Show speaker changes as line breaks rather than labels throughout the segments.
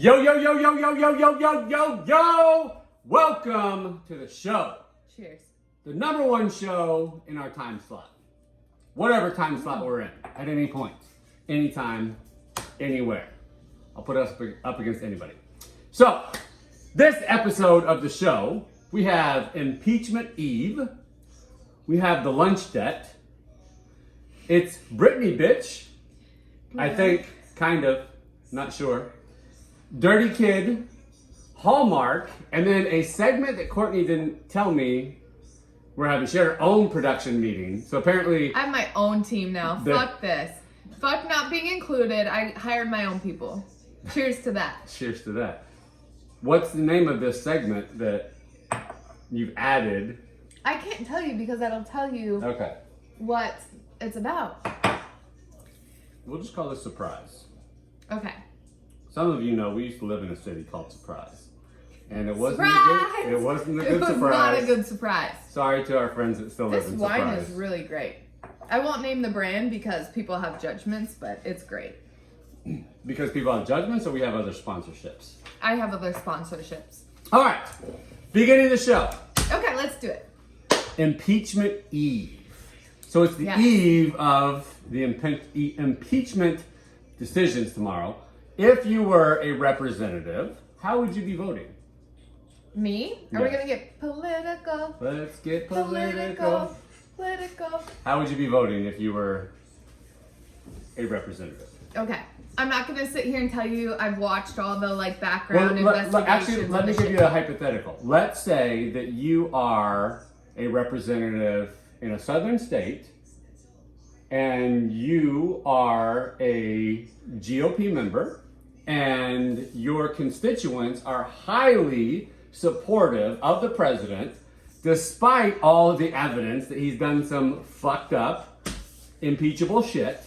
Yo, yo, yo, yo, yo, yo, yo, yo, yo, yo! Welcome to the show.
Cheers.
The number one show in our time slot. Whatever time slot we're in, at any point, anytime, anywhere. I'll put us up against anybody. So, this episode of the show, we have Impeachment Eve. We have the lunch debt. It's Britney, bitch. I think, kind of, not sure. Dirty Kid, Hallmark, and then a segment that Courtney didn't tell me we're having. She had her own production meeting. So apparently...
I have my own team now. Fuck this. Fuck not being included. I hired my own people. Cheers to that.
Cheers to that. What's the name of this segment that you've added?
I can't tell you because that'll tell you what it's about.
We'll just call this Surprise.
Okay.
Some of you know we used to live in a city called Surprise. And it wasn't
Surprise!
a good surprise.
It was not a good surprise.
Sorry to our friends that still live
This
in Surprise.
wine is really great. I won't name the brand because people have judgments, but it's great.
Because people have judgments, or we have other sponsorships?
I have other sponsorships.
All right, beginning the show.
Okay, let's do it.
Impeachment Eve. So it's the
Yes.
eve of the impeachment decisions tomorrow. If you were a representative, how would you be voting?
Me? Are we
Yes.
gonna get political?
Let's get political.
Political.
How would you be voting if you were a representative?
Okay. I'm not gonna sit here and tell you I've watched all the background investigations.
Actually, let me
and the
give you
shit.
a hypothetical. Let's say that you are a representative in a southern state and you are a GOP member and your constituents are highly supportive of the president despite all of the evidence that he's done some fucked up, impeachable shit.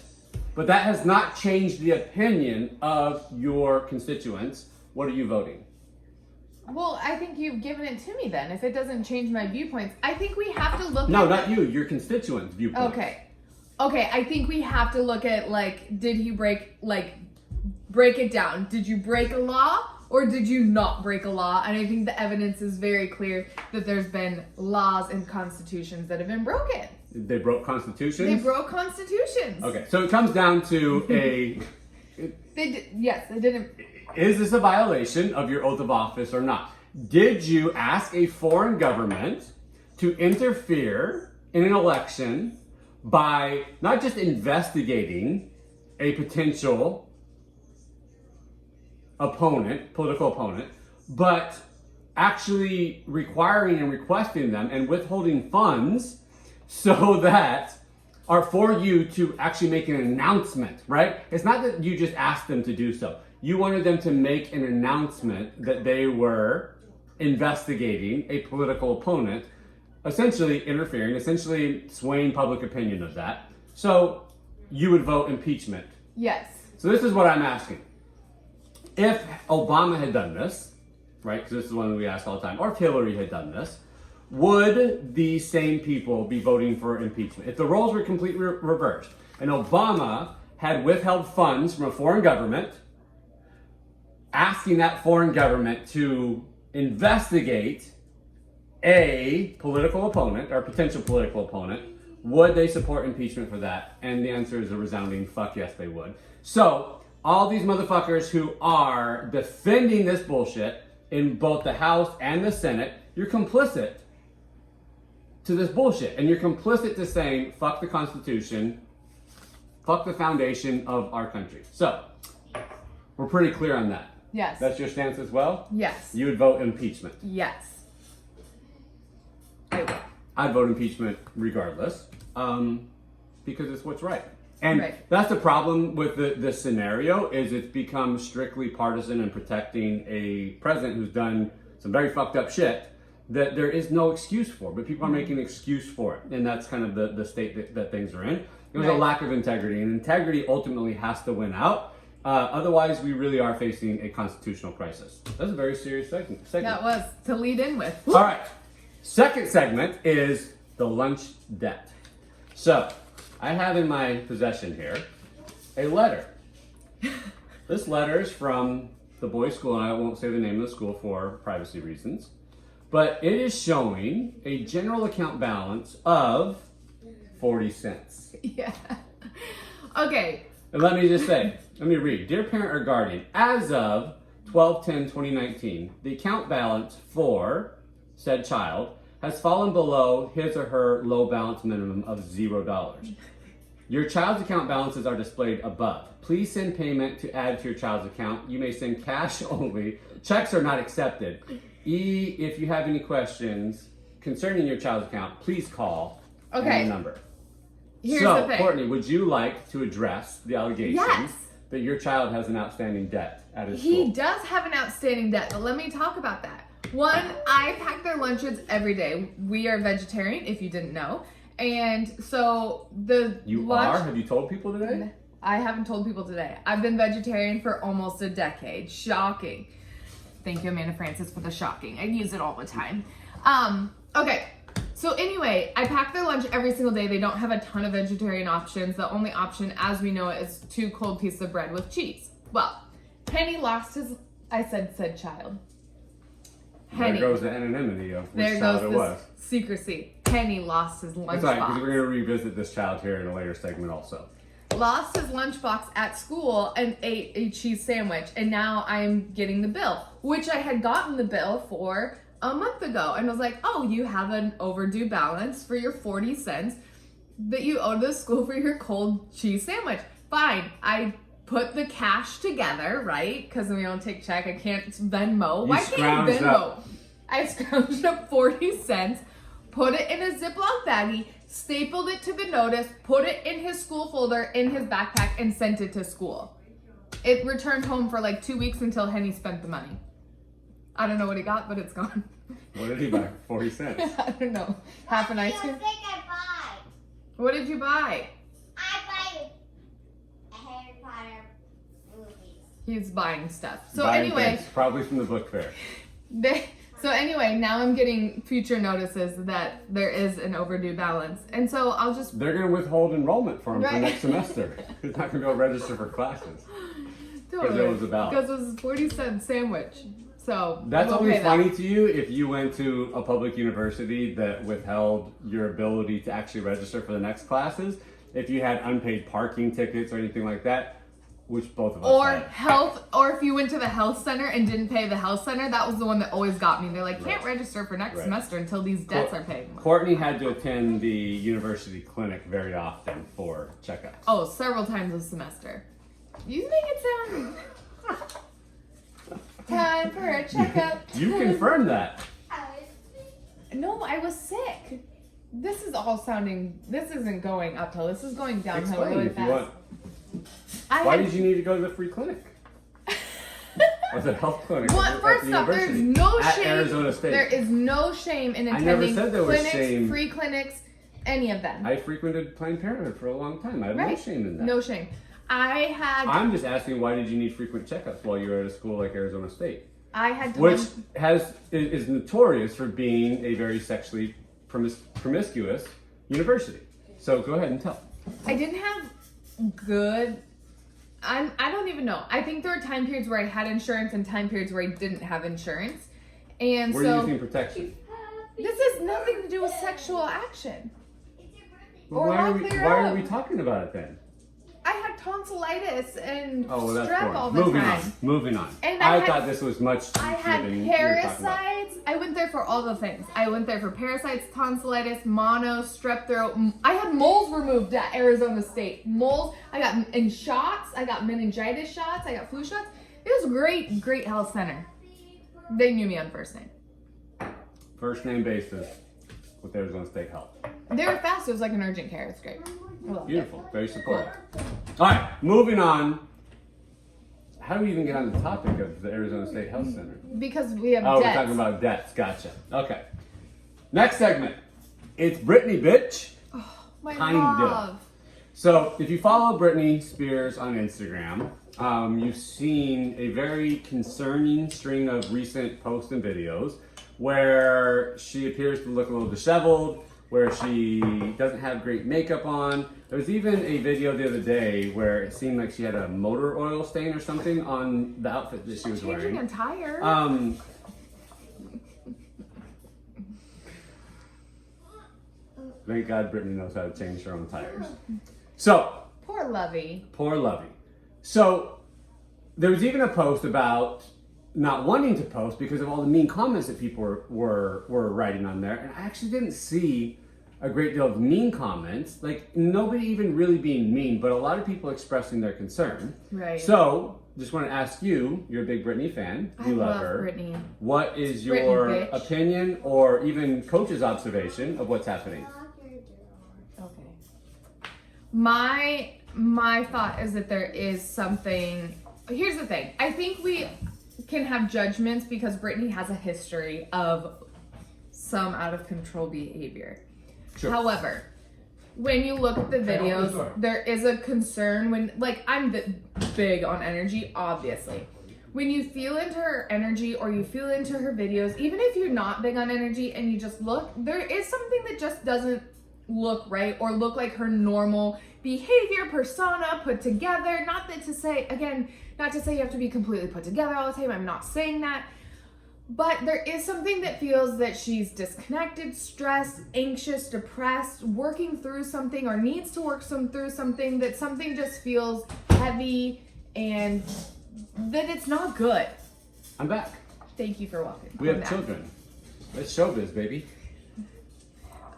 But that has not changed the opinion of your constituents. What are you voting?
Well, I think you've given it to me then. If it doesn't change my viewpoints, I think we have to look
No,
at...
not you, your constituents' viewpoints.
Okay, I think we have to look at, did he break it down. Did you break a law or did you not break a law? And I think the evidence is very clear that there's been laws and constitutions that have been broken.
They broke constitutions?
They broke constitutions.
Okay, so it comes down to
Yes, they didn't...
is this a violation of your oath of office or not? Did you ask a foreign government to interfere in an election by not just investigating a potential political opponent, but actually requiring and requesting them and withholding funds so that are for you to actually make an announcement, right? It's not that you just asked them to do so. You wanted them to make an announcement that they were investigating a political opponent, essentially interfering, essentially swaying public opinion of that. So you would vote impeachment.
Yes.
So this is what I'm asking. If Obama had done this, right, because this is one that we ask all the time, or if Hillary had done this, would these same people be voting for impeachment? If the roles were completely reversed and Obama had withheld funds from a foreign government, asking that foreign government to investigate a political opponent or potential political opponent, would they support impeachment for that? And the answer is a resounding fuck yes, they would. So all these motherfuckers who are defending this bullshit in both the House and the Senate, you're complicit to this bullshit. And you're complicit to saying, fuck the Constitution, fuck the foundation of our country. So, we're pretty clear on that.
Yes.
That's your stance as well?
Yes.
You would vote impeachment?
Yes. I will.
I'd vote impeachment regardless, because it's what's right. And
Right.
that's the problem with this scenario, is it's become strictly partisan and protecting a president who's done some very fucked up shit that there is no excuse for, but people are making an excuse for it. And that's kind of the state that things are in. There's a
Right.
lack of integrity, and integrity ultimately has to win out. Otherwise, we really are facing a constitutional crisis. That's a very serious segment.
That was to lead in with.
All right. Second segment is the lunch debt. So, I have in my possession here a letter. This letter is from the boys' school, and I won't say the name of the school for privacy reasons, but it is showing a general account balance of 40 cents.
Yeah. Okay.
And let me just say, let me read. Dear parent or guardian, as of 12/10/2019, the account balance for said child has fallen below his or her low balance minimum of $0. Your child's account balances are displayed above. Please send payment to add to your child's account. You may send cash only. Checks are not accepted. If you have any questions concerning your child's account, please call the number.
Here's the thing.
Courtney, would you like to address the allegation
Yes.
that your child has an outstanding debt at his school?
He does have an outstanding debt, but let me talk about that. One, I pack their lunches every day. We are vegetarian, if you didn't know. And so
You are? Have you told people today?
I haven't told people today. I've been vegetarian for almost a decade. Shocking. Thank you, Amanda Francis, for the shocking. I use it all the time. Okay. So anyway, I pack their lunch every single day. They don't have a ton of vegetarian options. The only option, as we know it, is 2 cold pieces of bread with cheese. Well, Henny lost his, I said child. Henny.
There goes the anonymity of which
There
child
goes
it was.
the secrecy. Henny lost his lunchbox.
That's right, because we're going to revisit this child here in a later segment also.
Lost his lunchbox at school and ate a cheese sandwich, and now I'm getting the bill, which I had gotten the bill for a month ago, and was like, oh, you have an overdue balance for your 40 cents that you owe to the school for your cold cheese sandwich. Fine. I put the cash together, right? Because we don't take check. I can't Venmo. Why can't I Venmo? I scrounged up 40 cents, put it in a Ziploc baggie, stapled it to the notice, put it in his school folder in his backpack, and sent it to school. It returned home for like 2 weeks until Henny spent the money. I don't know what he got, but it's gone.
What did he buy? 40 cents.
I don't know. Half an ice cream?
What do you think I buy?
What did you buy?
I buy a Harry Potter movie.
He's buying stuff. So
Buying
anyway,
things, probably from the book fair.
now I'm getting future notices that there is an overdue balance. And so I'll just...
They're going to withhold enrollment for him for
Right.
next semester. He's not going to go register for classes.
Totally.
it was a balance.
Because it was a 40-cent sandwich. So
That's
I'm
only
okay
funny to you if you went to a public university that withheld your ability to actually register for the next classes. If you had unpaid parking tickets or anything like that, which both of us
Or
had.
health, or if you went to the health center and didn't pay the health center, that was the one that always got me. They're like, can't register for next semester until these debts are paid.
Courtney had to attend the university clinic very often for checkups.
Oh, several times a semester. You make it sound... Time for a checkup.
You confirmed that.
No, I was sick. This is all sounding... This isn't going uphill. This is going downhill
Explain
really
if you
fast.
want. Why did you need to go to the free clinic? Or the health clinic?
Well,
at the
first off, there's
university?
no
At
shame.
Arizona State.
There is no shame in
I never
attending
said there was
clinics,
shame.
free clinics, any of them.
I frequented Planned Parenthood for a long time. I have no shame in that.
No shame.
I'm just asking, why did you need frequent checkups while you were at a school like Arizona State?
I had to...
Which is notorious for being a very sexually promiscuous university. So go ahead and tell.
I didn't have good... I don't even know. I think there were time periods where I had insurance and time periods where I didn't have insurance. And
We're
so...
using protection.
This has nothing to do with sexual action.
Well,
Or
why
I'll
are
clear
we
up.
talking about it then?
I had tonsillitis and
Oh, well, that's
strep
boring.
all the time.
Moving on.
And
I
I
thought
had-
this was much
I
deeper
had
than you were talking about.
parasites. I went there for all the things. I went there for parasites, tonsillitis, mono, strep throat. I had moles removed at Arizona State. Moles. I got in shots. I got meningitis shots. I got flu shots. It was a great health center. They knew me on first name.
First name basis with Arizona State Health.
They were fast. It was like an urgent care. It's great. I loved it.
Beautiful. Very supportive. All right, moving on. How do we even get on the topic of the Arizona State Health Center?
Because we have
Oh,
debts.
we're talking about debts. Gotcha. Okay. Next segment. It's Britney, bitch.
My
kind of.
love.
So, if you follow Britney Spears on Instagram, you've seen a very concerning string of recent posts and videos where she appears to look a little disheveled, where she doesn't have great makeup on, There was even a video the other day where it seemed like she had a motor oil stain or something on the outfit that she was
Changing
wearing.
a tire.
Thank God Britney knows how to change her own tires. So,
Poor Lovey.
poor Lovey. So, there was even a post about not wanting to post because of all the mean comments that people were writing on there. And I actually didn't see a great deal of mean comments. Like, nobody even really being mean, but a lot of people expressing their concern.
Right.
So, just want to ask you, you're a big Britney fan. You love her.
Britney.
What is
Britney,
your
bitch.
opinion or even Coach's observation of what's happening?
Okay. My thought is that there is something. Here's the thing. I think we can have judgments because Britney has a history of some out of control behavior.
Sure.
However, when you look at the videos, there is a concern when, like, I'm big on energy, obviously. When you feel into her energy or you feel into her videos, even if you're not big on energy and you just look, there is something that just doesn't look right or look like her normal behavior, persona, put together. Not that to say, again, not to say you have to be completely put together all the time. I'm not saying that. But there is something that feels that she's disconnected, stressed, anxious, depressed, working through something or needs to work through something, that something just feels heavy and that it's not good.
I'm back.
Thank you for welcoming.
We have children. It's showbiz, baby.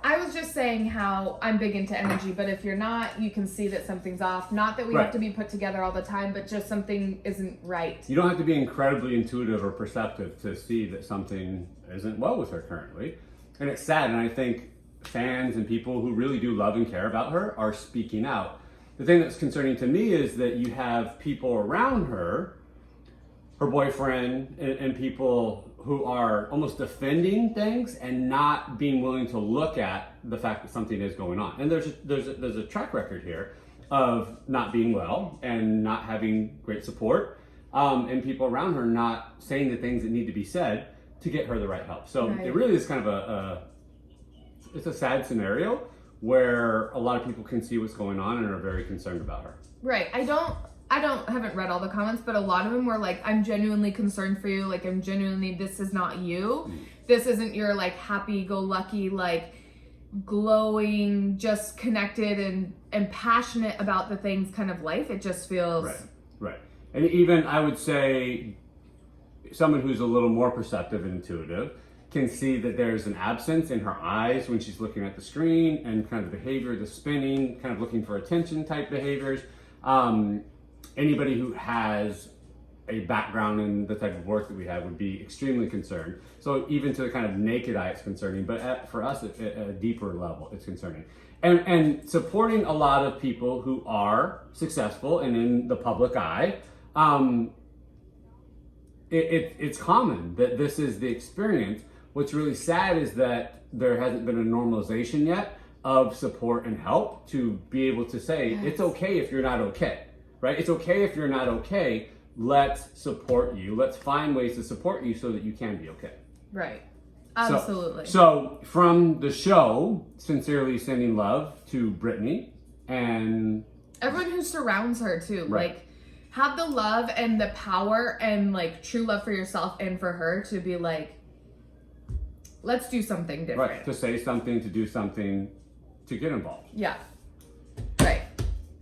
I was just saying how I'm big into energy, but if you're not, you can see that something's off. Not that we
Right.
have to be put together all the time, but just something isn't right.
You don't have to be incredibly intuitive or perceptive to see that something isn't well with her currently. And it's sad, and I think fans and people who really do love and care about her are speaking out. The thing that's concerning to me is that you have people around her, her boyfriend, and people who are almost defending things and not being willing to look at the fact that something is going on. And there's a track record here of not being well and not having great support, and people around her not saying the things that need to be said to get her the right help. So
Right.
it really is kind of it's a sad scenario where a lot of people can see what's going on and are very concerned about her.
Right. Haven't read all the comments, but a lot of them were like, I'm genuinely concerned for you. Like, this is not you. This isn't your, like, happy-go-lucky, like, glowing, just connected and passionate about the things kind of life. It just feels...
Right. And even, I would say, someone who's a little more perceptive and intuitive can see that there's an absence in her eyes when she's looking at the screen and kind of the behavior, the spinning, kind of looking for attention type behaviors. Anybody who has a background in the type of work that we have would be extremely concerned. So even to the kind of naked eye, it's concerning, but for us at a deeper level, it's concerning. And supporting a lot of people who are successful and in the public eye, it's common that this is the experience. What's really sad is that there hasn't been a normalization yet of support and help to be able to say, it's okay if you're not okay. Right? It's okay if you're not okay. Let's support you. Let's find ways to support you so that you can be okay.
Right. Absolutely.
So from the show, sincerely sending love to Britney and
everyone who surrounds her too.
Right.
Like, have the love and the power and, like, true love for yourself and for her to be like, let's do something different.
Right. To say something, to do something, to get involved.
Yeah. Right.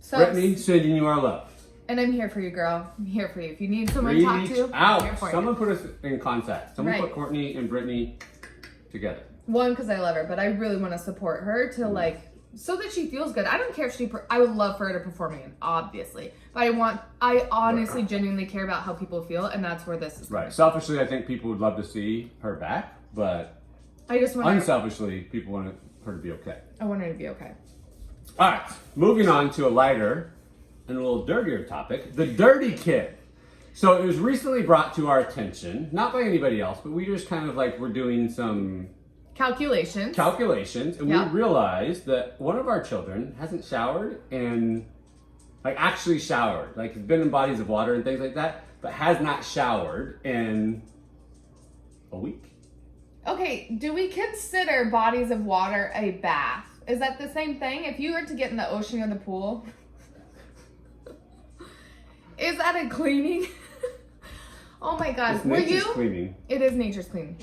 So
Britney, sending you our love.
And I'm here for you, girl. I'm here for you. If you need someone to talk
Reach
to, I'm here
out.
for
Someone
you.
put us in contact. Someone
Right.
put Courtney and Britney together.
One, because I love her, but I really want to support her to like, so that she feels good. I don't care if I would love for her to perform again, obviously. But I honestly, genuinely care about how people feel, and that's where this is coming.
Right. Selfishly, I think people would love to see her back, but
I just want
unselfishly, people want her to be okay.
I want her to be okay.
All right, moving on to a lighter and a little dirtier topic, the dirty kid. So it was recently brought to our attention, not by anybody else, but we just kind of like were doing some
Calculations.
and
Yeah.
we realized that one of our children hasn't showered and like actually showered, like has been in bodies of water and things like that, but has not showered in a week.
Okay, do we consider bodies of water a bath? Is that the same thing? If you were to get in the ocean or the pool, is that a cleaning? Oh my God.
It's
Were
nature's
you?
cleaning.
It is nature's cleaning.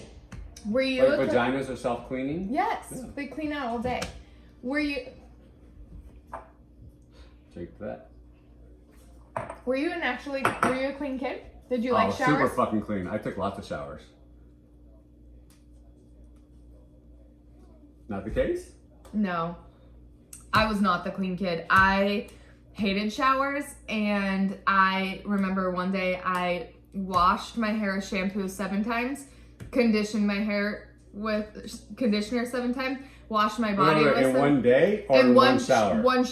Were you?
Like vaginas are self-cleaning?
Yes,
Yeah.
they clean out all day. Were you?
Take that.
Were you a clean kid? Did you like
Super
showers?
fucking clean. I took lots of showers. Not the case?
No, I was not the clean kid. I hated showers, and I remember one day I washed my hair with shampoo 7 times, conditioned my hair with conditioner 7 times, washed my body with
in one day or in one shower?
One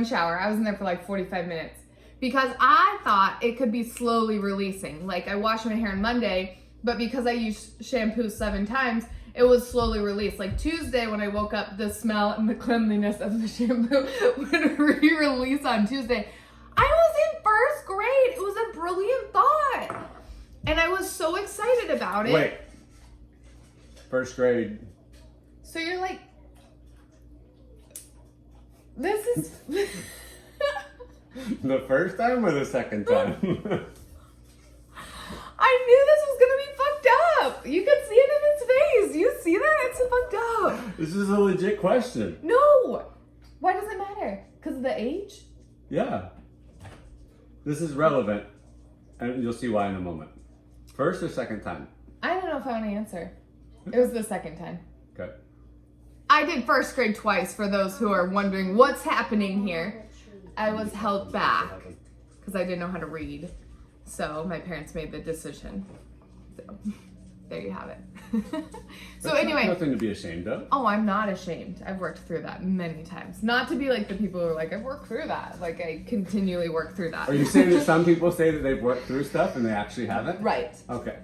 shower. I was in there for like 45 minutes because I thought it could be slowly releasing. Like I washed my hair on Monday, but because I used shampoo 7 times, it was slowly released. Like Tuesday when I woke up, the smell and the cleanliness of the shampoo would re-release on Tuesday. I was in 1st grade. It was a brilliant thought. And I was so excited about it.
Wait. 1st grade.
So you're like, this is...
The first time or the second time?
I knew this was gonna be fucked up. You could see it in his face. You see that? It's fucked up.
This is a legit question.
No. Why does it matter? Because of the age?
Yeah. This is relevant, and you'll see why in a moment. 1st or 2nd time?
I don't know if I want to answer. It was the 2nd time.
Okay.
I did 1st grade twice for those who are wondering what's happening here. I was held back because I didn't know how to read. So my parents made the decision. So there you have it. So
That's
anyway.
Nothing to be ashamed of.
Oh, I'm not ashamed. I've worked through that many times. Not to be like the people who are like, I've worked through that. Like I continually work through that.
Are you saying that some people say that they've worked through stuff and they actually haven't?
Right.
Okay.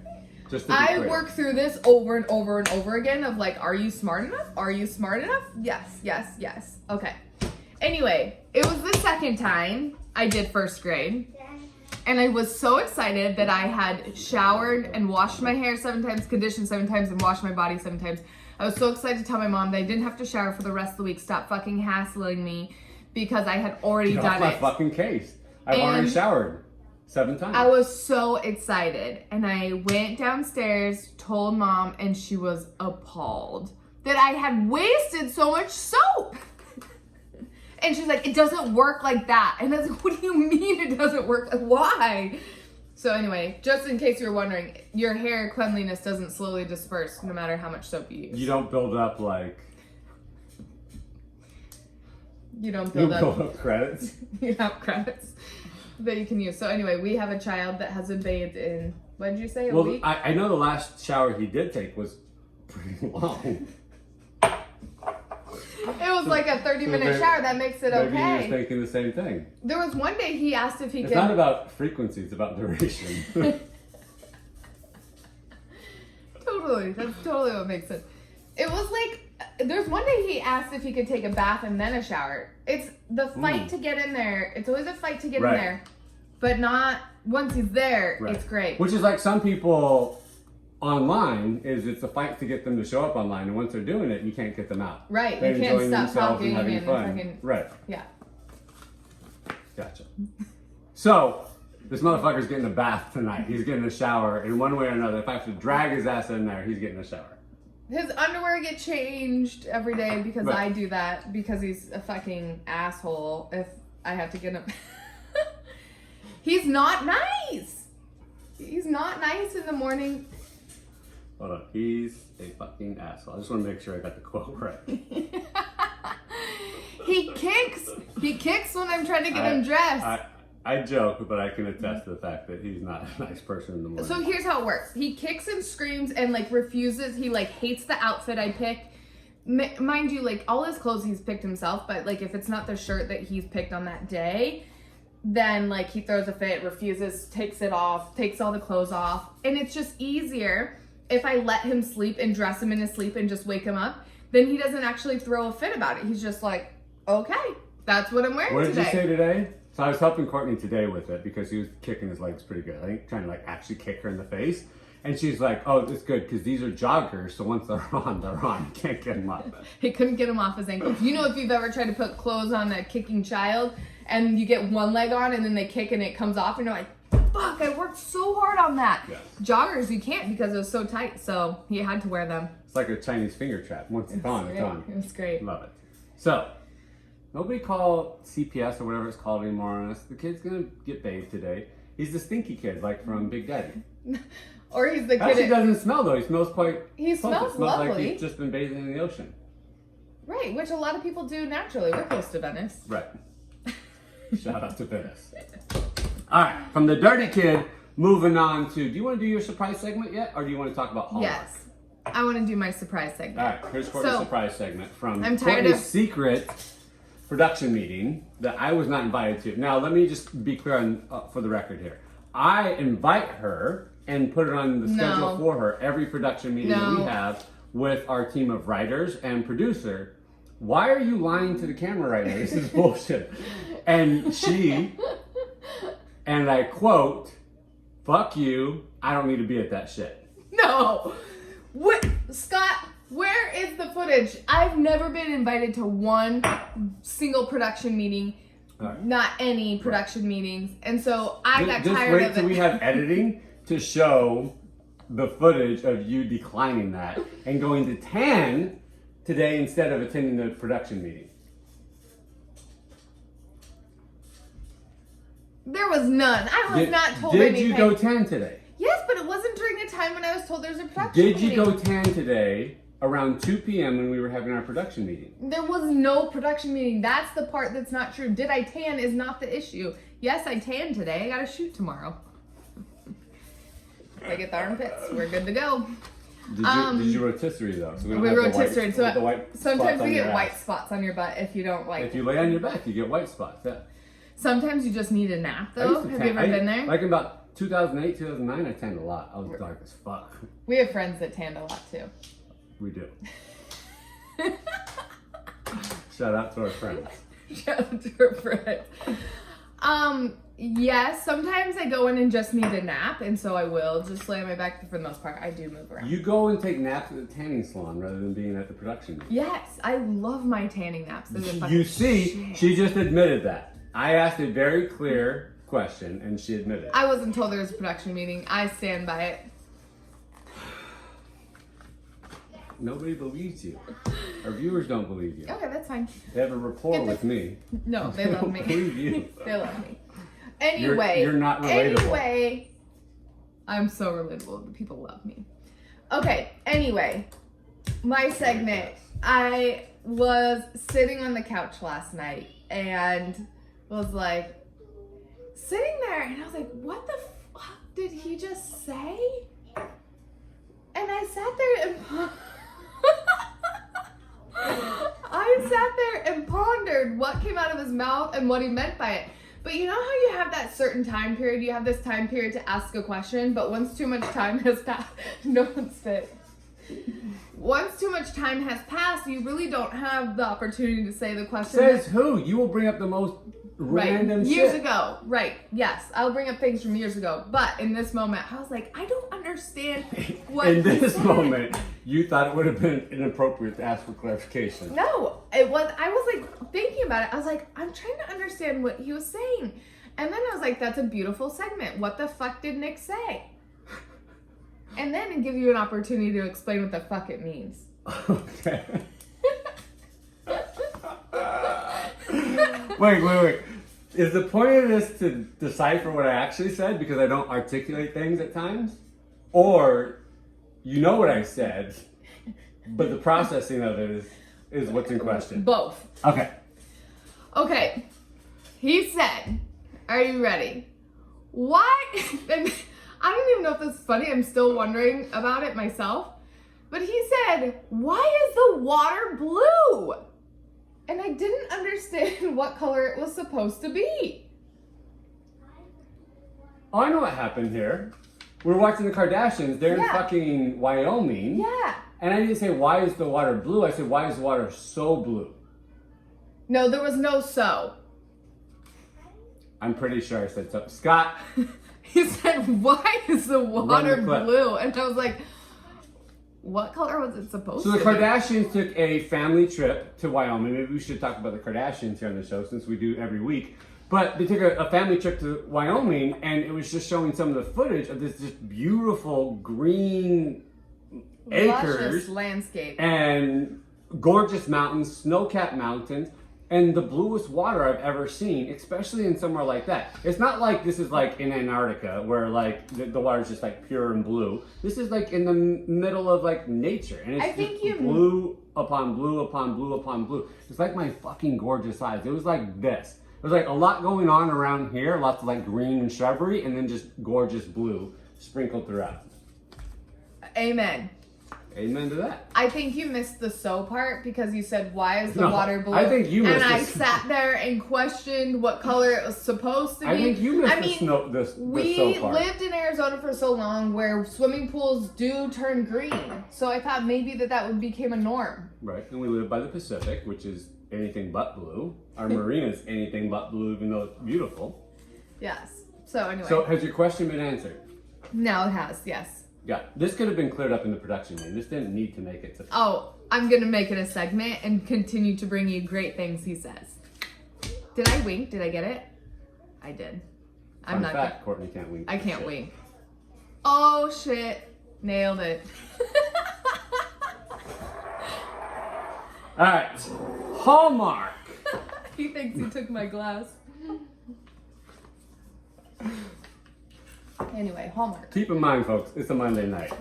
Just to be
I
clear.
work through this over and over and over again of like, are you smart enough? Are you smart enough? Yes, yes, yes. Okay. Anyway, it was the 2nd time I did 1st grade. And I was so excited that I had showered and washed my hair 7 times, conditioned 7 times, and washed my body 7 times. I was so excited to tell my mom that I didn't have to shower for the rest of the week. Stop fucking hassling me because I had already
Get
done
off my
it.
fucking case. I've already showered 7 times.
I was so excited. And I went downstairs, told mom, and she was appalled that I had wasted so much soap. And she's like, it doesn't work like that. And I was like, what do you mean it doesn't work? Why? So anyway, just in case you were wondering, your hair cleanliness doesn't slowly disperse no matter how much soap you use.
You don't build up like...
You don't build up
credits.
You have credits that you can use. So anyway, we have a child that hasn't bathed in, what did you say, a week?
I know the last shower he did take was pretty long.
It was like a 30-minute shower. That makes it
Maybe he was
okay.
thinking the same thing.
There was one day he asked if he
It's
could...
not about frequency, it's about duration.
Totally. That's totally what makes sense. It was like, there's one day he asked if he could take a bath and then a shower. It's the fight to get in there. It's always a fight to get in there. But not, once he's there, it's great.
Which is like some people online, it's a fight to get them to show up online. And once they're doing it, you can't get them out.
Right.
They're
You can't
enjoying
stop
themselves
talking
and having
and
fun.
fucking...
Right.
Yeah.
Gotcha. So, this motherfucker's getting a bath tonight. He's getting a shower in one way or another. If I have to drag his ass in there, he's getting a shower.
His underwear get changed every day because
Right.
I do that because he's a fucking asshole if I have to get him. He's not nice. He's not nice in the morning.
Hold on. He's a fucking asshole. I just want to make sure I got the quote right.
He kicks when I'm trying to get him dressed.
I joke, but I can attest to the fact that he's not a nice person in the morning.
So here's how it works. He kicks and screams and like refuses. He like hates the outfit I pick. Mind you, like all his clothes he's picked himself, but like if it's not the shirt that he's picked on that day, then like he throws a fit, refuses, takes it off, takes all the clothes off. And it's just easier if I let him sleep and dress him in his sleep and just wake him up, then he doesn't actually throw a fit about it. He's just like, okay, that's what I'm wearing
What did
today.
you say today? So I was helping Courtney today with it because he was kicking his legs pretty good. I think trying to like actually kick her in the face. And she's like, oh, it's good because these are joggers. So once they're on, they're on. You can't get them up.
He couldn't get him off his ankles. You know, if you've ever tried to put clothes on a kicking child and you get one leg on and then they kick and it comes off and you're like, fuck, I worked so hard on that.
Yeah.
Joggers, you can't because it was so tight. So he had to wear them.
It's like a Chinese finger trap. Once it's on, it's on.
It was great.
Love it. So, nobody call CPS or whatever it's called anymore on us. The kid's gonna get bathed today. He's the stinky kid, like from Big Daddy.
Or he's the kid.
Actually, doesn't smell though. He smells quite.
He
pleasant.
smells
Smells like
lovely.
he's just been bathing in the ocean.
Right, which a lot of people do naturally. We're close to Venice.
Right. Shout out to Venice. All right, from the dirty kid, moving on to. Do you want to do your surprise segment yet, or do you want to talk about Hallmark?
Yes. I want to do my surprise segment.
All right, here's Courtney's surprise segment from
I'm tired
Courtney's
of-
secret production meeting that I was not invited to. Now, let me just be clear on for the record here. I invite her and put it on the schedule for her every production meeting that we have with our team of writers and producer. Why are you lying to the camera right now? This is bullshit. And she, and I quote, fuck you, I don't need to be at that shit.
No. What, Scott, where is the footage? I've never been invited to one single production meeting.
Right.
Not any production meetings. And so I got
just
tired
wait
of it.
till we have editing to show the footage of you declining that and going to tan today instead of attending the production meeting.
There was none. I was not told
Did
anything.
you go tan today?
Yes, but it wasn't during a time when I was told there's a production
Did
meeting.
you go tan today around 2 p.m. when we were having our production meeting?
There was no production meeting. That's the part that's not true. Did I tan is not the issue. Yes, I tan today. I got to shoot tomorrow. If I get the armpits, we're good to go.
Did you rotisserie though? So
We
don't have the
rotisserie.
white-
So
the white
sometimes
spots on
we
your
get
ass.
white spots on your butt if you don't like.
If you lay on your back, you get white spots. Yeah.
Sometimes you just need a nap
I
though.
used to
Have
tan-
you ever been there?
Like in about 2008, 2009, I tanned a lot. I was dark as fuck.
We have friends that tanned a lot too.
We do. Shout out to our friends.
Shout out to our friends. Yes, sometimes I go in and just need a nap, and so I will just lay on my back. But for the most part, I do move around.
You go and take naps at the tanning salon rather than being at the production meeting.
Yes, I love my tanning naps. They're the fucking
You see,
shit.
she just admitted that. I asked a very clear question and she admitted it.
I wasn't told there was a production meeting. I stand by it.
Nobody believes you. Our viewers don't believe you.
Okay, that's fine.
They have a rapport
Get the-
with me.
No, they love
don't
me.
believe you.
They love me. Anyway,
You're not relatable.
Anyway, I'm so relatable. People love me. Okay. Anyway, my segment. I was sitting on the couch last night and was like sitting there, and I was like, "What the fuck did he just say?" And I sat there and. I sat there and pondered what came out of his mouth and what he meant by it. But you know how you have that certain time period? You have this time period to ask a question, but once too much time has passed, no one's fit. Once too much time has passed, you really don't have the opportunity to say the question.
Says who? You will bring up the most random
years
shit.
ago. Right. Yes. I'll bring up things from years ago. But in this moment, I was like, I don't understand what
In
he
this
said.
moment, you thought it would have been inappropriate to ask for clarification.
No, it was. I was like thinking about it. I was like, I'm trying to understand what he was saying, and then I was like, that's a beautiful segment. What the fuck did Nick say? And then it give you an opportunity to explain what the fuck it means.
Okay. Wait. Is the point of this to decipher what I actually said because I don't articulate things at times? Or you know what I said, but the processing of it is what's in question?
Both.
Okay.
Okay. He said, are you ready? Why? And I don't even know if this is funny. I'm still wondering about it myself. But he said, why is the water blue? And I didn't understand what color it was supposed to be.
Oh, I know what happened here. We're watching the Kardashians. They're in
Yeah.
fucking Wyoming.
Yeah.
And I didn't say, why is the water blue? I said, why is the water so blue?
No, there was no so.
I'm pretty sure I said so. Scott,
He said, "Why is the water
the clip.
blue?" And I was like, "What color was it supposed
So
to
the
be?"
Kardashians took a family trip to Wyoming. Maybe we should talk about the Kardashians here on the show since we do every week. But they took a family trip to Wyoming, and it was just showing some of the footage of this just beautiful green acres
Luscious landscape.
and gorgeous mountains, snow-capped mountains, and the bluest water I've ever seen, especially in somewhere like that. It's not like this is like in Antarctica where like the water's just like pure and blue. This is like in the middle of like nature, and it's
I think
just
you-
blue upon blue upon blue upon blue. It's like my fucking gorgeous eyes. It was like this. There's like a lot going on around here, lots of like green and shrubbery, and then just gorgeous blue sprinkled throughout.
Amen.
Amen to that.
I think you missed the "so" part because you said, "Why is the
No,
water blue?"
I think you missed
And I
the-
sat there and questioned what color it was supposed to be.
I think you missed
I mean,
the
we
so part.
lived in Arizona for so long where swimming pools do turn green. So I thought maybe that would become a norm.
Right, and we live by the Pacific, which is anything but blue. Our marina's anything but blue, even though it's beautiful.
Yes. So anyway.
So has your question been answered?
Now it has, yes.
Yeah, this could have been cleared up in the production meeting. This didn't need to make it to.
Oh, I'm going to make it a segment and continue to bring you great things he says. Did I wink? Did I get it? I did. I'm
Fun
not
fact, Courtney can't wink.
I
for
can't
shit.
wink. Oh shit. Nailed it.
All right, Hallmark.
He thinks he took my glass. Anyway, Hallmark.
Keep in mind, folks, it's a Monday night.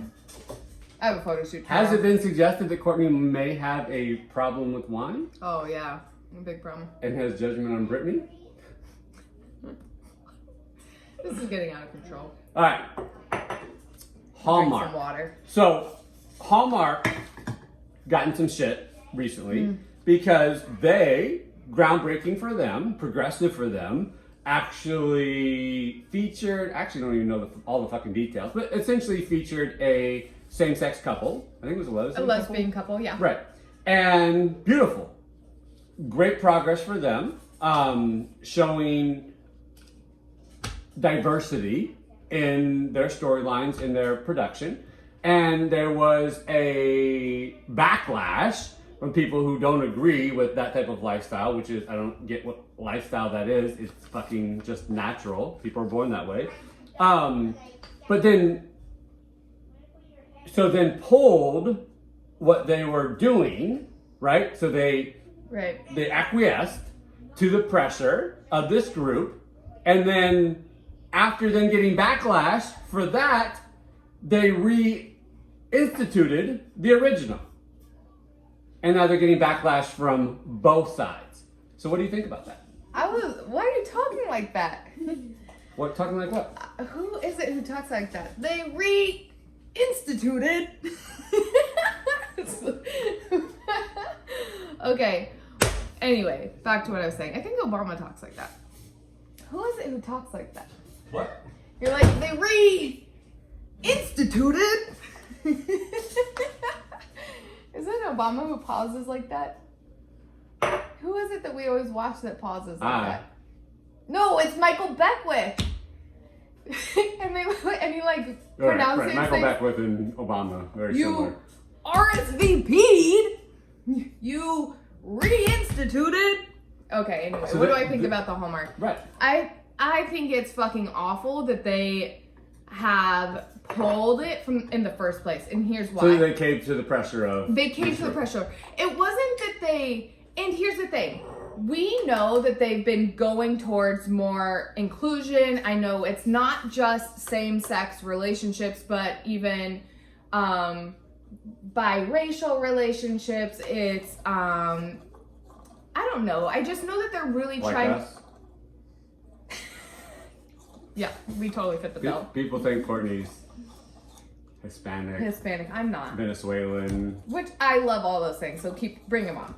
I have a photo shoot.
Has
tomorrow.
it been suggested that Courtney may have a problem with wine
Oh yeah, a big problem.
and has judgment on Britney?
This is getting out of control.
All right,
Drink
Hallmark.
some water.
So, Hallmark got in some shit recently because they, groundbreaking for them, progressive for them, actually featured, actually don't even know all the fucking details, but essentially featured a same-sex couple. I think it was a
Lesbian couple, yeah.
Right. And beautiful. Great progress for them. Showing diversity in their storylines, in their production. And there was a backlash from people who don't agree with that type of lifestyle, which is, I don't get what lifestyle that is. It's fucking just natural. People are born that way. But then, so then pulled what they were doing, right? So they acquiesced to the pressure of this group, and then after then getting backlash for that, they reinstituted the original. And now they're getting backlash from both sides. So what do you think about that?
Why are you talking like that?
What, talking like what?
Who is it who talks like that? They reinstituted. Okay. Anyway, back to what I was saying. I think Obama talks like that. Who is it who talks like that?
What?
You're like, they reinstituted. Is it Obama who pauses like that? Who is it that we always watch that pauses like that? No, it's Michael Beckwith. and he like pronounces
right. Michael Beckwith and Obama, very similar.
You RSVP'd. You reinstituted. Okay, anyway,
So
what do I think about the Hallmark?
Right.
I think it's fucking awful that they have pulled it from in the first place, and here's why.
So they caved to the pressure of...
They caved to the pressure. It wasn't that they, and here's the thing. We know that they've been going towards more inclusion. I know it's not just same-sex relationships, but even biracial relationships. It's, I don't know. I just know that they're really
Like
trying.
us?
Yeah, we totally fit the bill.
People think Courtney's Hispanic,
I'm not.
Venezuelan.
Which I love all those things, so bring them on.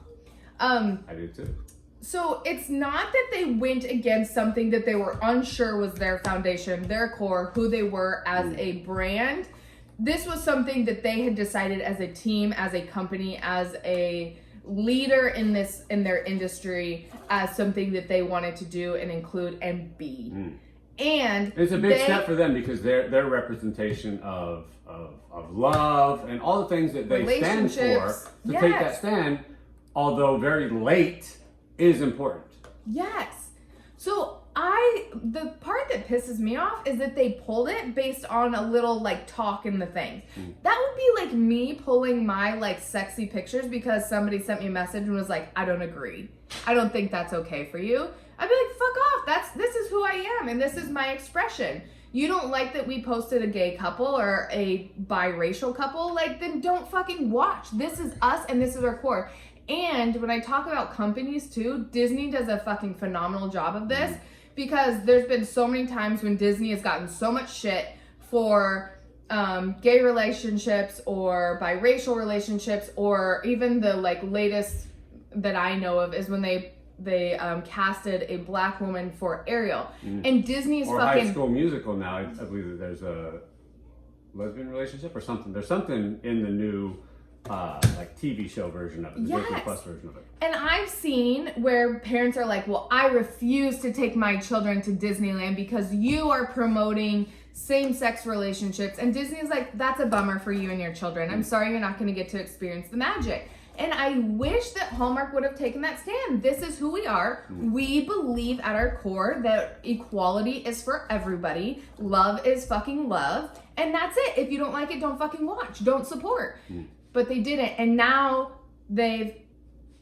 I do too.
So it's not that they went against something that they were unsure was their foundation, their core, who they were as a brand. This was something that they had decided as a team, as a company, as a leader in their industry, as something that they wanted to do and include and be. And
It's a big step for them because their representation of love and all the things that they stand for,
Relationships.
to take that stand, although very late, is important.
Yes. So the part that pisses me off is that they pulled it based on a little like talk in the thing. That would be like me pulling my like sexy pictures because somebody sent me a message and was like, I don't agree. I don't think that's okay for you. I'd be like, fuck off. This is who I am and this is my expression. You don't like that we posted a gay couple or a biracial couple, like then don't fucking watch. This is us and this is our core. And when I talk about companies too, Disney does a fucking phenomenal job of this because there's been so many times when Disney has gotten so much shit for gay relationships or biracial relationships, or even the like latest that I know of is when they casted a black woman for Ariel. And Disney's
or
fucking...
High School Musical now, I believe that there's a lesbian relationship or something. There's something in the new like TV show version of it, the Disney Plus version of it.
And I've seen where parents are like, well, I refuse to take my children to Disneyland because you are promoting same-sex relationships. And Disney's like, that's a bummer for you and your children. I'm sorry you're not going to get to experience the magic. And I wish that Hallmark would have taken that stand. This is who we are. We believe at our core that equality is for everybody. Love is fucking love. And that's it. If you don't like it, don't fucking watch. Don't support. But they didn't. And now they've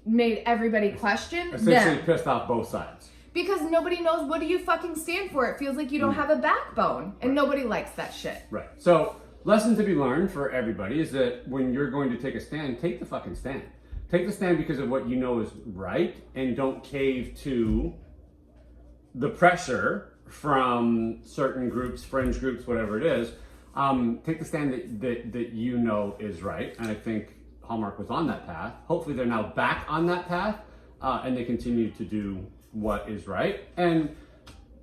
made everybody question
Essentially
them.
pissed off both sides.
Because nobody knows what do you fucking stand for. It feels like you don't have a backbone. And nobody likes that shit.
Right. So, lesson to be learned for everybody is that when you're going to take a stand, take the fucking stand. Take the stand because of what you know is right, and don't cave to the pressure from certain groups, fringe groups, whatever it is. Take the stand that you know is right, and I think Hallmark was on that path. Hopefully they're now back on that path, and they continue to do what is right. And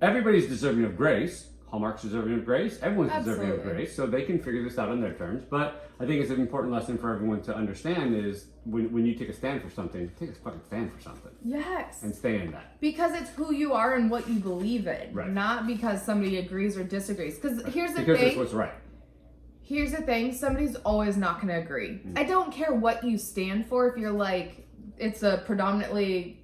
everybody's deserving of grace. Hallmark's deserving of grace. Everyone's deserving of grace, so they can figure this out on their terms. But I think it's an important lesson for everyone to understand is when you take a stand for something, take a fucking stand for something.
Yes.
And stay in that.
Because it's who you are and what you believe in,
Right.
Not because somebody agrees or disagrees. Because here's the
Because
thing.
it's what's right.
Here's the thing. Somebody's always not going to agree. I don't care what you stand for. If you're like, it's a predominantly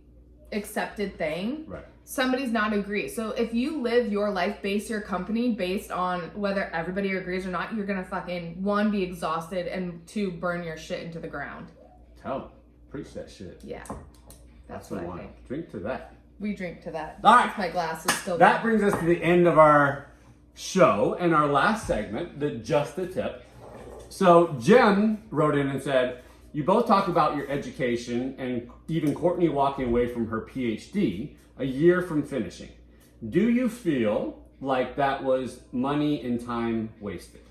accepted thing.
Right.
Somebody's not agree. So if you live your life, base your company based on whether everybody agrees or not, you're going to fucking, one, be exhausted, and two, burn your shit into the ground.
Tell them. Preach that shit.
Yeah. That's
what
what
I
I
want.
think.
Drink to that.
We drink to that.
All right.
My glass is still
That brings us to the end of our show and our last segment, the Just the Tip. So Jem wrote in and said, you both talked about your education and even Courtney walking away from her PhD a year from finishing. Do you feel like that was money and time wasted?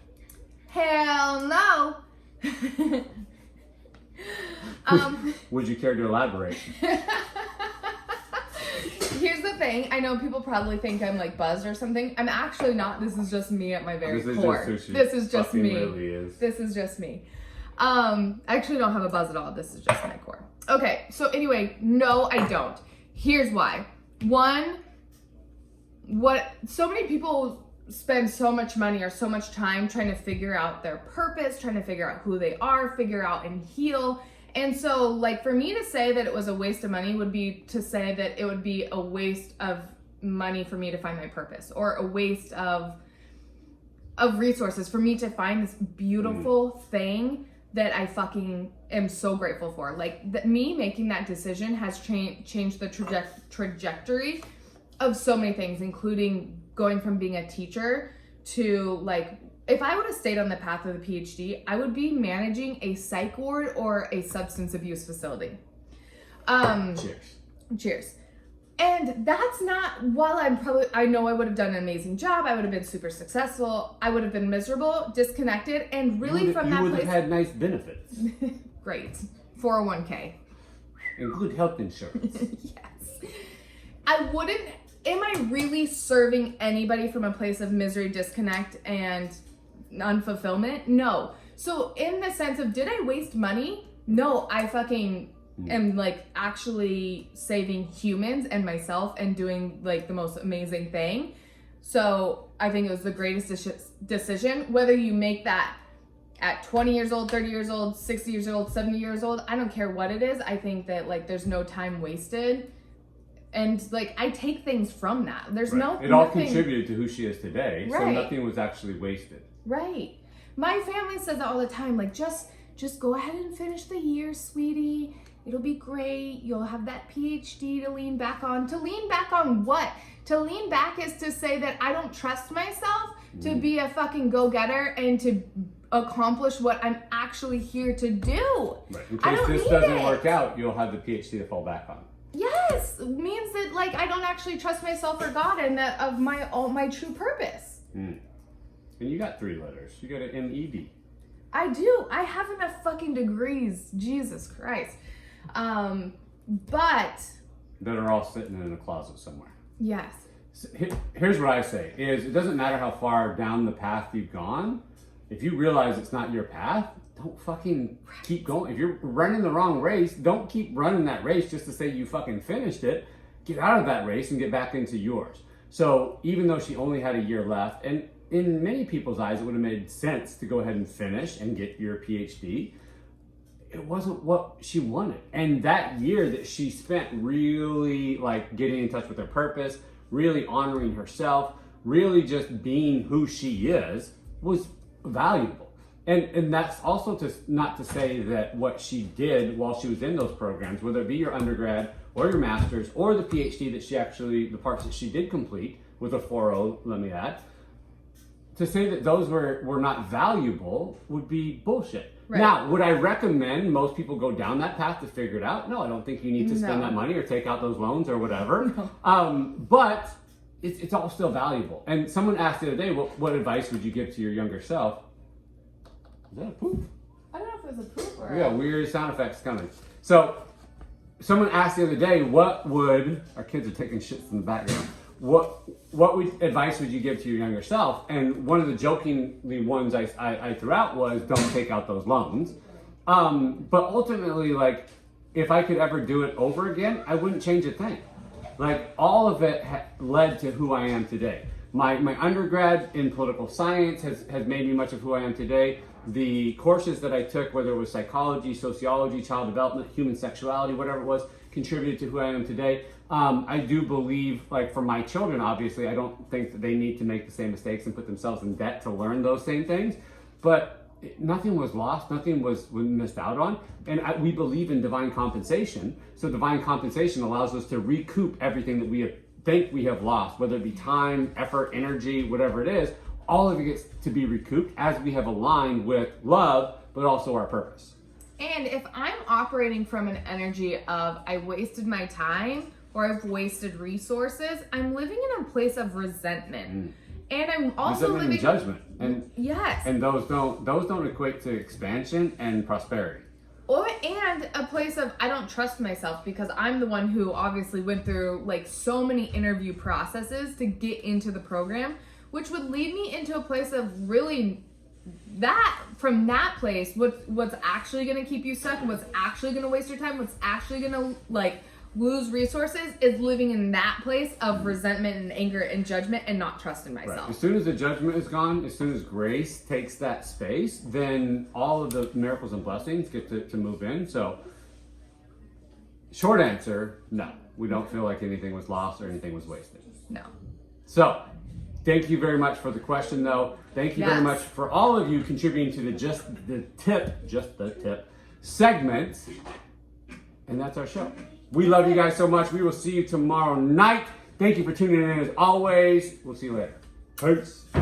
Hell no.
Would you care to elaborate?
Here's the thing. I know people probably think I'm like buzzed or something. I'm actually not. This is just me at my very core. This is just me.
Really is.
This is just me. I actually don't have a buzz at all. This is just my core. Okay, so anyway, no, I don't. Here's why. One, so many people spend so much money or so much time trying to figure out their purpose, trying to figure out who they are, figure out and heal. And so, like, for me to say that it was a waste of money would be to say that it would be a waste of money for me to find my purpose, or a waste of resources for me to find this beautiful thing that I fucking am so grateful for. Like, me making that decision has changed the trajectory of so many things, including going from being a teacher to, like, if I would have stayed on the path of the PhD, I would be managing a psych ward or a substance abuse facility. Cheers. And that's not, while I know I would have done an amazing job, I would have been super successful, I would have been miserable, disconnected, and really from that place.
You would have had nice benefits.
Great. 401k.
And good health insurance.
Yes. Am I really serving anybody from a place of misery, disconnect, and unfulfillment? No. So in the sense of, did I waste money? No, I fucking am like actually saving humans and myself and doing like the most amazing thing. So I think it was the greatest decision. Whether you make that at 20 years old, 30 years old, 60 years old, 70 years old, I don't care what it is. I think that like there's no time wasted. And like I take things from that. There's
Right.
no
It all
nothing-
contributed to who she is today, so
Right.
nothing was actually wasted.
Right. My family says that all the time. Like just go ahead and finish the year, sweetie. It'll be great. You'll have that PhD to lean back on. To lean back on what? To lean back is to say that I don't trust myself to be a fucking go-getter and to accomplish what I'm actually here to do.
Right. In
I
case
don't
this
need
doesn't
it.
work out, you'll have the PhD to fall back on.
Yes, it means that like I don't actually trust myself or God and that of my true purpose.
And you got 3 letters. You got an MED.
I do. I have enough fucking degrees. Jesus Christ. But
That are all sitting in a closet somewhere.
yes.
So here's what I say is it doesn't matter how far down the path you've gone. If you realize it's not your path, don't fucking keep going. If you're running the wrong race, don't keep running that race just to say you fucking finished it. Get out of that race and get back into yours. So even though she only had a year left, and in many people's eyes, it would have made sense to go ahead and finish and get your PhD. It wasn't what she wanted. And that year that she spent really like getting in touch with her purpose, really honoring herself, really just being who she is, was valuable. And that's also not to say that what she did while she was in those programs, whether it be your undergrad or your master's or the PhD that she actually, the parts that she did complete with a 4.0, let me add, to say that those were not valuable would be bullshit.
Right.
Now, would I recommend most people go down that path to figure it out? No, I don't think you need to spend
No.
that money or take out those loans or whatever. But it's all still valuable. And someone asked the other day, what advice would you give to your younger self? Is that a poop?
I don't know if it was a poop or
We got weird sound effects coming. So, someone asked the other day, our kids are taking shits in the background. What advice would you give to your younger self? And one of the jokingly ones I threw out was, don't take out those loans. But ultimately, like, if I could ever do it over again, I wouldn't change a thing. Like, all of it led to who I am today. My undergrad in political science has made me much of who I am today. The courses that I took, whether it was psychology, sociology, child development, human sexuality, whatever it was, contributed to who I am today. I do believe, like for my children, obviously, I don't think that they need to make the same mistakes and put themselves in debt to learn those same things. But nothing was lost, nothing was missed out on. And we believe in divine compensation. So divine compensation allows us to recoup everything that we think we have lost, whether it be time, effort, energy, whatever it is. All of it gets to be recouped as we have aligned with love, but also our purpose.
And if I'm operating from an energy of I wasted my time or I've wasted resources, I'm living in a place of resentment. And I'm also
Resentment
living
and judgment. And
yes.
and those don't equate to expansion and prosperity.
And a place of I don't trust myself because I'm the one who obviously went through like so many interview processes to get into the program, which would lead me into a place of really that from that place what's actually going to keep you stuck, what's actually going to waste your time, what's actually going to like lose resources is living in that place of resentment and anger and judgment and not trusting myself.
Right. As soon as the judgment is gone, as soon as grace takes that space, then all of the miracles and blessings get to move in. So, short answer, no. We don't feel like anything was lost or anything was wasted.
No.
So, thank you very much for the question, though. Thank you very much for all of you contributing to the Just the Tip segment. And that's our show. We love you guys so much. We will see you tomorrow night. Thank you for tuning in as always. We'll see you later. Peace.